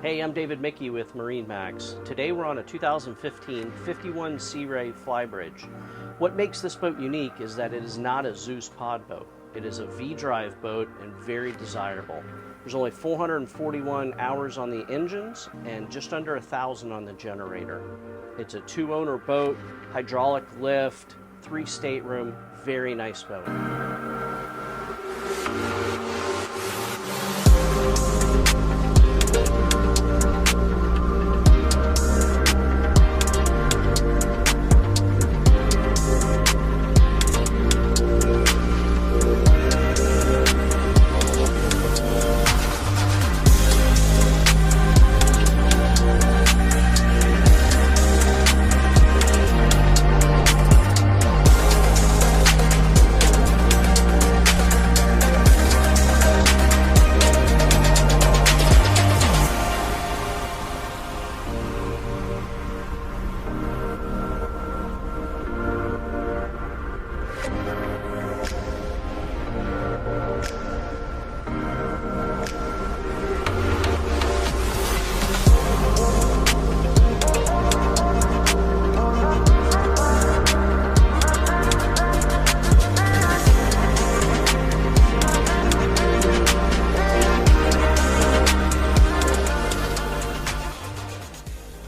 Hey, I'm David Mickey with MarineMax. Today we're on a 2015 51 Sea Ray Flybridge. What makes this boat unique is that it is not a Zeus pod boat. It is a V-drive boat and very desirable. There's only 441 hours on the engines and just under 1,000 on the generator. It's a 2-owner boat, hydraulic lift, 3 stateroom, very nice boat.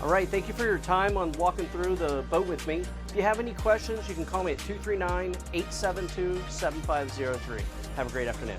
All right, thank you for your time on walking through the boat with me. If you have any questions, you can call me at 239-872-7503. Have a great afternoon.